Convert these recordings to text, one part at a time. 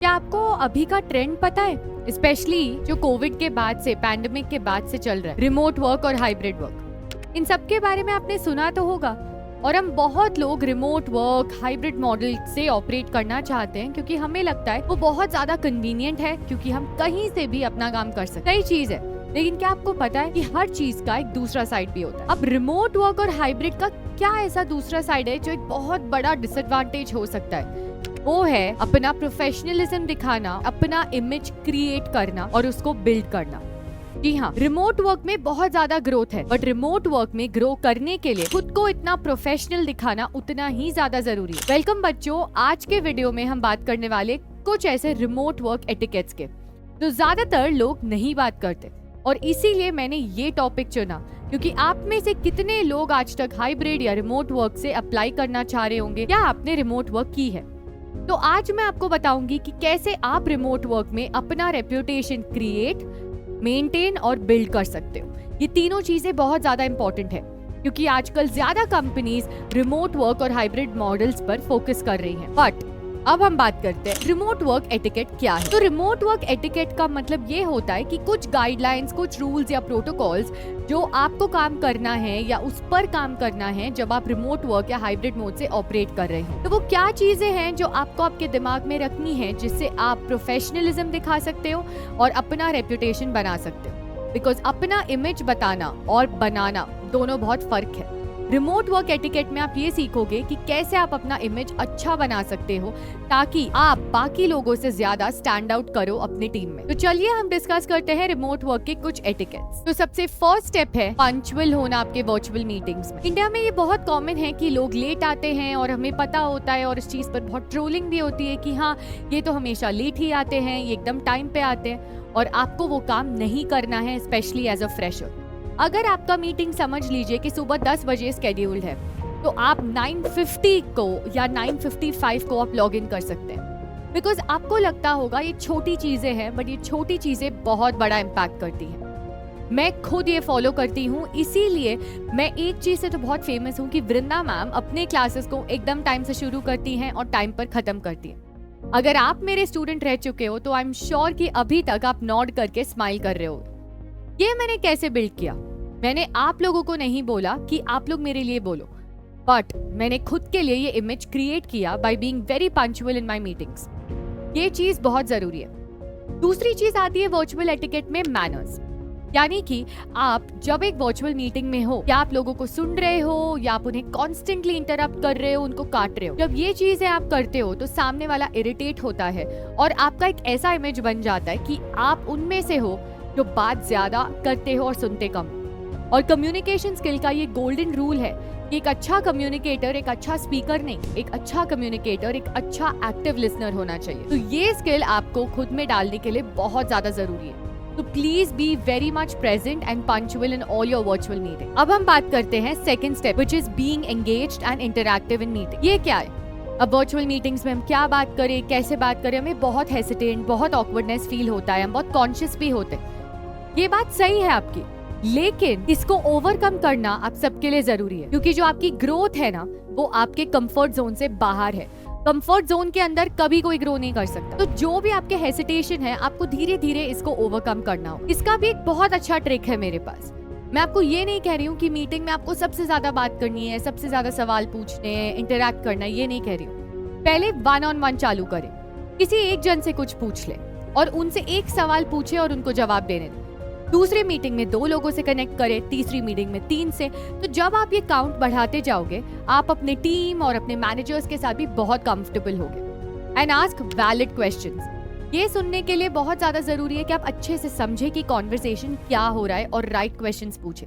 क्या आपको अभी का ट्रेंड पता है? स्पेशली जो कोविड के बाद से, पैंडेमिक के बाद से चल रहा है, रिमोट वर्क और हाइब्रिड वर्क। इन सब के बारे में आपने सुना तो होगा। और हम बहुत लोग रिमोट वर्क, हाइब्रिड मॉडल से ऑपरेट करना चाहते हैं क्योंकि हमें लगता है वो बहुत ज्यादा कन्वीनियंट है, क्योंकि हम कहीं से भी अपना काम कर सकते हैं। सही चीज है, लेकिन क्या आपको पता है कि हर चीज का एक दूसरा साइड भी होता है। अब रिमोट वर्क और हाइब्रिड का क्या ऐसा दूसरा साइड है जो एक बहुत बड़ा डिसएडवांटेज हो सकता है? वो है अपना प्रोफेशनलिज्म दिखाना, अपना इमेज क्रिएट करना और उसको बिल्ड करना। जी हाँ, रिमोट वर्क में बहुत ज्यादा ग्रोथ है, बट रिमोट वर्क में ग्रो करने के लिए खुद को इतना प्रोफेशनल दिखाना उतना ही ज्यादा जरूरी है। वेलकम बच्चों, आज के वीडियो में हम बात करने वाले कुछ ऐसे रिमोट वर्क एटिकेट्स के जो ज्यादातर लोग नहीं बात करते, और इसीलिए मैंने ये टॉपिक चुना क्योंकि आप में से कितने लोग आज तक हाइब्रिड या रिमोट वर्क से अप्लाई करना चाह रहे होंगे, या आपने रिमोट वर्क की है। तो आज मैं आपको बताऊंगी कि कैसे आप रिमोट वर्क में अपना रेप्यूटेशन क्रिएट, मेंटेन और बिल्ड कर सकते हो। ये तीनों चीजें बहुत ज्यादा इंपॉर्टेंट है क्योंकि आजकल ज्यादा कंपनीज रिमोट वर्क और हाइब्रिड मॉडल्स पर फोकस कर रही हैं। बट अब हम बात करते हैं रिमोट वर्क एटिकेट क्या है। तो रिमोट वर्क एटिकेट का मतलब ये होता है कि कुछ गाइडलाइंस, कुछ रूल्स या प्रोटोकॉल्स जो आपको काम करना है या उस पर काम करना है जब आप रिमोट वर्क या हाइब्रिड मोड से ऑपरेट कर रहे हो। तो वो क्या चीजें हैं जो आपको आपके दिमाग में रखनी है जिससे आप प्रोफेशनलिज्म दिखा सकते हो और अपना रेप्यूटेशन बना सकते हो। बिकॉज अपना इमेज बताना और बनाना दोनों बहुत फर्क है। रिमोट वर्क एटिकेट में आप ये सीखोगे कि कैसे आप अपना इमेज अच्छा बना सकते हो ताकि आप बाकी लोगों से ज्यादा स्टैंड आउट करो अपनी टीम में। तो चलिए हम डिस्कस करते हैं रिमोट वर्क के कुछ एटिकेट्स। तो सबसे फर्स्ट स्टेप है पंक्चुअल होना आपके वर्चुअल मीटिंग्स में। इंडिया में ये बहुत कॉमन है कि लोग लेट आते हैं और हमें पता होता है, और इस चीज पर बहुत ट्रोलिंग भी होती है कि हाँ, ये तो हमेशा लेट ही आते हैं, ये एकदम टाइम पे आते हैं, और आपको वो काम नहीं करना है, स्पेशली एज अ फ्रेशर। अगर आपका मीटिंग समझ लीजिए कि सुबह 10 बजे स्केड्यूल्ड है, तो आप 9:50 को या 9:55 को आप लॉग इन कर सकते हैं। बिकॉज आपको लगता होगा ये छोटी चीजें हैं, बट ये छोटी चीजें बहुत बड़ा इम्पैक्ट करती हैं। मैं खुद ये फॉलो करती हूँ, इसीलिए मैं एक चीज से तो बहुत फेमस हूँ कि वृंदा मैम अपने क्लासेस को एकदम टाइम से शुरू करती हैं और टाइम पर खत्म करती हैं। अगर आप मेरे स्टूडेंट रह चुके हो तो आई एम श्योर कि अभी तक आप नॉड करके स्माइल कर रहे हो। ये मैंने कैसे बिल्ड किया? मैंने आप लोगों को नहीं बोला कि आप लोग मेरे लिए बोलो, बट मैंने खुद के लिए ये इमेज क्रिएट किया by being very punctual in my meetings. ये चीज बहुत जरूरी है। दूसरी चीज आती है वर्चुअल एटिकेट में मैनर्स, यानी कि आप जब एक वर्चुअल मीटिंग में हो, क्या आप लोगों को सुन रहे हो या आप उन्हें कॉन्स्टेंटली इंटरप्ट कर रहे हो, उनको काट रहे हो। जब ये चीजें आप करते हो तो सामने वाला इरिटेट होता है और आपका एक ऐसा इमेज बन जाता है कि आप उनमें से हो जो बात ज्यादा करते हो और सुनते कम। और कम्युनिकेशन स्किल का ये गोल्डन रूल है कि एक अच्छा कम्युनिकेटर एक अच्छा स्पीकर नहीं, एक अच्छा कम्युनिकेटर एक अच्छा एक्टिव लिसनर होना चाहिए। तो ये स्किल आपको खुद में डालने के लिए बहुत ज्यादा जरूरी है। तो please be very much present and punctual in all your virtual meeting. अब हम बात करते हैं second step, which is being engaged and interactive in meeting. ये क्या है? अब वर्चुअल मीटिंग्स में हम क्या बात करें, कैसे बात करें, हमें बहुत हेसिटेंट, बहुत ऑकवर्डनेस फील होता है, हम बहुत कॉन्शियस भी होते हैं। ये बात सही है आपकी, लेकिन इसको ओवरकम करना आप सबके लिए जरूरी है, क्योंकि जो आपकी ग्रोथ है ना, वो आपके कंफर्ट जोन से बाहर है। कंफर्ट जोन के अंदर कभी कोई ग्रो नहीं कर सकता। तो जो भी आपके हेसिटेशन है, आपको धीरे धीरे इसको ओवरकम करना हो। इसका भी एक बहुत अच्छा ट्रिक है मेरे पास। मैं आपको ये नहीं कह रही हूँ कि मीटिंग में आपको सबसे ज्यादा बात करनी है, सबसे ज्यादा सवाल पूछने हैं, इंटरैक्ट करना है, ये नहीं कह रही हूँ। पहले 1-on-1 चालू करें, किसी एक जन से कुछ पूछ ले और उनसे एक सवाल पूछे और उनको जवाब देने दें। दूसरी मीटिंग में 2 लोगों से कनेक्ट करें, तीसरी मीटिंग में 3 से। तो जब आप ये काउंट बढ़ाते जाओगे, आप अपने टीम और अपने मैनेजर्स के साथ भी बहुत कंफर्टेबल होगे। And ask valid questions. ये सुनने के लिए बहुत ज्यादा जरूरी है कि आप अच्छे से समझे कि कॉन्वर्सेशन क्या हो रहा है और राइट क्वेश्चंस पूछे।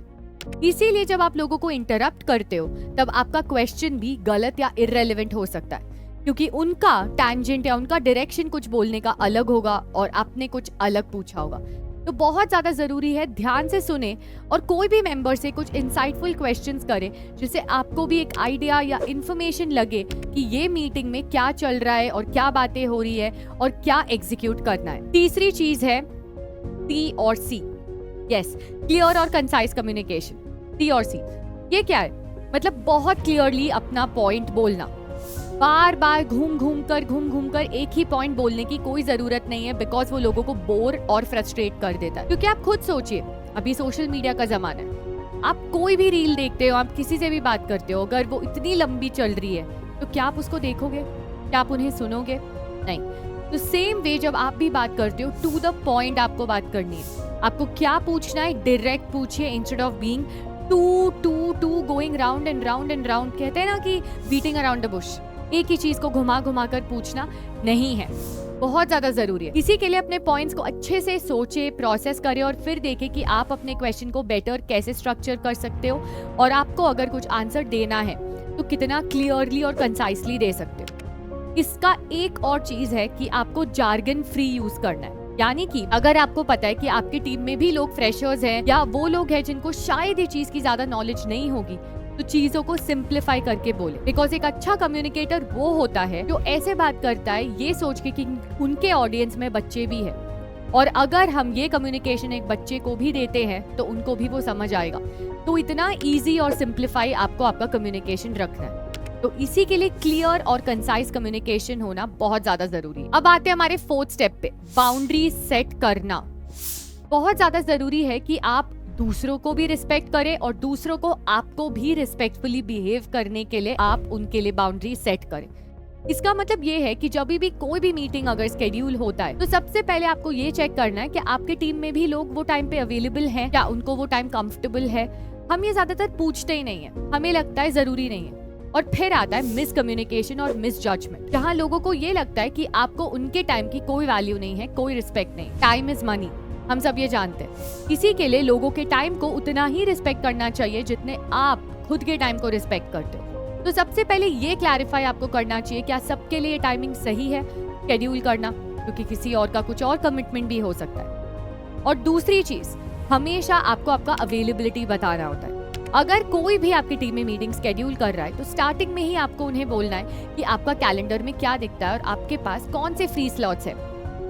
इसीलिए जब आप लोगों को इंटरप्ट करते हो, तब आपका क्वेश्चन भी गलत या इररेलेवेंट हो सकता है, क्योंकि उनका टैंजेंट या उनका डायरेक्शन कुछ बोलने का अलग होगा और आपने कुछ अलग पूछा होगा। तो बहुत ज्यादा जरूरी है ध्यान से सुने और कोई भी मेंबर से कुछ इंसाइटफुल क्वेश्चंस करें, जिससे आपको भी एक आइडिया या इंफॉर्मेशन लगे कि ये मीटिंग में क्या चल रहा है और क्या बातें हो रही है और क्या एग्जीक्यूट करना है। तीसरी चीज है सी और सी। यस, क्लियर और कंसाइज कम्युनिकेशन। सी और सी ये क्या है? मतलब बहुत क्लियरली अपना पॉइंट बोलना। बार बार घूम घूम कर एक ही पॉइंट बोलने की कोई जरूरत नहीं है, बिकॉज वो लोगों को बोर और फ्रस्ट्रेट कर देता है। क्योंकि आप खुद सोचिए, अभी सोशल मीडिया का जमाना है, आप कोई भी रील देखते हो, आप किसी से भी बात करते हो, अगर वो इतनी लंबी चल रही है तो क्या आप उसको देखोगे? क्या आप उन्हें सुनोगे? नहीं। तो सेम वे जब आप भी बात करते हो, टू द पॉइंट आपको बात करनी है। आपको क्या पूछना है, डायरेक्ट पूछिए, instead of being to going round and round and round. कहते हैं ना कि बीटिंग अराउंड द बुश, एक ही चीज को घुमा घुमा कर पूछना नहीं है, बहुत ज्यादा जरूरी है। इसी के लिए अपने पॉइंट्स को अच्छे से सोचे, प्रोसेस करें और फिर देखें कि आप अपने क्वेश्चन को बेटर कैसे स्ट्रक्चर कर सकते हो, और आपको अगर कुछ आंसर देना है तो कितना क्लियरली और कंसाइसली दे सकते हो। इसका एक और चीज है कि आपको जार्गन फ्री यूज करना है। यानी कि अगर आपको पता है कि आपकी टीम में भी लोग फ्रेशर्स हैं या वो लोग हैं जिनको शायद ये चीज की ज्यादा नॉलेज नहीं होगी, तो चीजों को सिंप्लीफाई करके बोले। बिकॉज एक अच्छा कम्युनिकेटर वो होता है जो ऐसे बात करता है ये सोच के कि उनके ऑडियंस में बच्चे भी हैं, और अगर हम ये कम्युनिकेशन एक बच्चे को भी देते हैं तो उनको भी वो समझ आएगा। तो इतना इजी और सिंप्लीफाई आपको आपका कम्युनिकेशन रखना है। तो इसी के लिए क्लियर और कंसाइज कम्युनिकेशन होना बहुत ज्यादा जरूरी है। अब आते हैं हमारे फोर्थ स्टेप पे, बाउंड्री सेट करना। बहुत ज्यादा जरूरी है कि आप दूसरों को भी रिस्पेक्ट करें और दूसरों को आपको भी रिस्पेक्टफुली बिहेव करने के लिए आप उनके लिए बाउंड्री सेट करें। इसका मतलब ये है कि जब भी कोई भी मीटिंग अगर स्केड्यूल होता है तो सबसे पहले आपको ये चेक करना है कि आपके टीम में भी लोग वो टाइम पे अवेलेबल हैं, क्या उनको वो टाइम कंफर्टेबल है। हम ये ज्यादातर पूछते ही नहीं है, हमें लगता है जरूरी नहीं है। और फिर आता है मिसकम्युनिकेशन और मिसजजमेंट, जहाँ लोगों को ये लगता है कि आपको उनके टाइम की कोई वैल्यू नहीं है, कोई रिस्पेक्ट नहीं। टाइम इज मनी, हम सब ये जानते हैं। इसी के लिए लोगों के टाइम को उतना ही रिस्पेक्ट करना चाहिए जितने आप खुद के टाइम को रिस्पेक्ट करते हो। तो सबसे पहले ये क्लैरिफाई आपको करना चाहिए क्या सबके लिए टाइमिंग सही है शेड्यूल करना, क्योंकि किसी और का कुछ और कमिटमेंट भी हो सकता है। और दूसरी चीज, हमेशा आपको आपका अवेलेबिलिटी बताना होता है। अगर कोई भी आपकी टीम में मीटिंग स्केड्यूल कर रहा है तो स्टार्टिंग में ही आपको उन्हें बोलना है कि आपका कैलेंडर में क्या दिखता है और आपके पास कौन से फ्री स्लॉट्स हैं।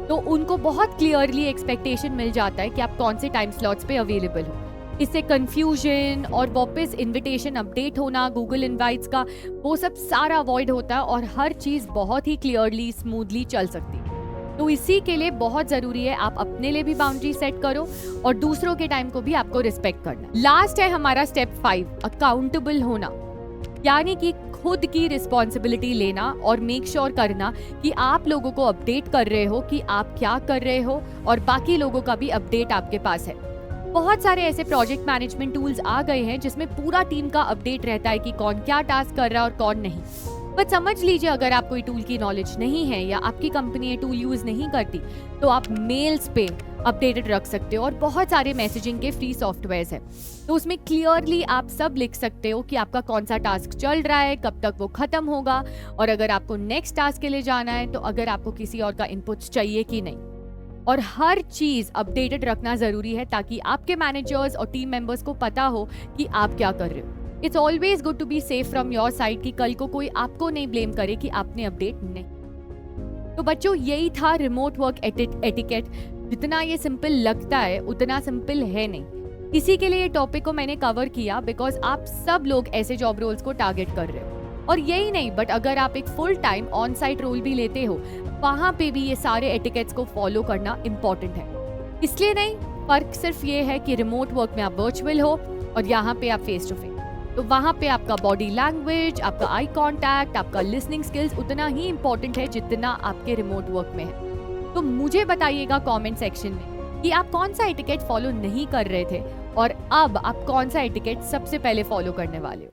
तो उनको बहुत क्लियरली एक्सपेक्टेशन मिल जाता है कि आप कौन से टाइम स्लॉट्स पे अवेलेबल हो। इससे कंफ्यूजन और वापस इनविटेशन अपडेट होना गूगल इनवाइट्स का, वो सब सारा अवॉइड होता है और हर चीज बहुत ही क्लियरली स्मूथली चल सकती है। तो इसी के लिए बहुत जरूरी है आप अपने लिए भी बाउंड्री सेट करो और दूसरों के टाइम को भी आपको रिस्पेक्ट करना। लास्ट है हमारा स्टेप 5, अकाउंटेबल होना। यानी कि खुद की रिस्पॉन्सिबिलिटी लेना और मेक श्योर करना कि आप लोगों को अपडेट कर रहे हो कि आप क्या कर रहे हो और बाकी लोगों का भी अपडेट आपके पास है। बहुत सारे ऐसे प्रोजेक्ट मैनेजमेंट टूल्स आ गए हैं जिसमें पूरा टीम का अपडेट रहता है कि कौन क्या टास्क कर रहा है और कौन नहीं। बट समझ लीजिए अगर आप कोई टूल की नॉलेज नहीं है या आपकी कंपनी ये टूल यूज नहीं करती, तो आप मेल्स पे अपडेटेड रख सकते हो और बहुत सारे मैसेजिंग के फ्री सॉफ्टवेयर्स हैं। तो उसमें क्लियरली आप सब लिख सकते हो कि आपका कौन सा टास्क चल रहा है, कब तक वो खत्म होगा, और अगर आपको नेक्स्ट टास्क के लिए जाना है तो अगर आपको किसी और का इनपुट चाहिए कि नहीं। और हर चीज अपडेटेड रखना जरूरी है ताकि आपके मैनेजर्स और टीम मेंबर्स को पता हो कि आप क्या कर रहे हो। It's always good to be safe from your side कि कल को कोई आपको नहीं ब्लेम करे कि आपने अपडेट नहीं। तो बच्चों यही था रिमोट वर्क एटिकेट। जितना ये सिंपल लगता है उतना सिंपल है नहीं। इसी के लिए ये टॉपिक को मैंने कवर किया बिकॉज आप सब लोग ऐसे जॉब रोल्स को टारगेट कर रहे हो। और यही नहीं, बट अगर आप एक full time on site role भी लेते हो, वहां पे भी ये सारे एटिकेट्स को फॉलो करना इम्पोर्टेंट है। इसलिए नहीं, फर्क सिर्फ ये है कि रिमोट वर्क में आप वर्चुअल हो और यहाँ पे आप फेस टू फेस। तो वहां पे आपका बॉडी लैंग्वेज, आपका आई कांटेक्ट, आपका लिसनिंग स्किल्स उतना ही इम्पोर्टेंट है जितना आपके रिमोट वर्क में है। तो मुझे बताइएगा कमेंट सेक्शन में कि आप कौन सा एटिकेट फॉलो नहीं कर रहे थे और अब आप कौन सा एटिकेट सबसे पहले फॉलो करने वाले हो।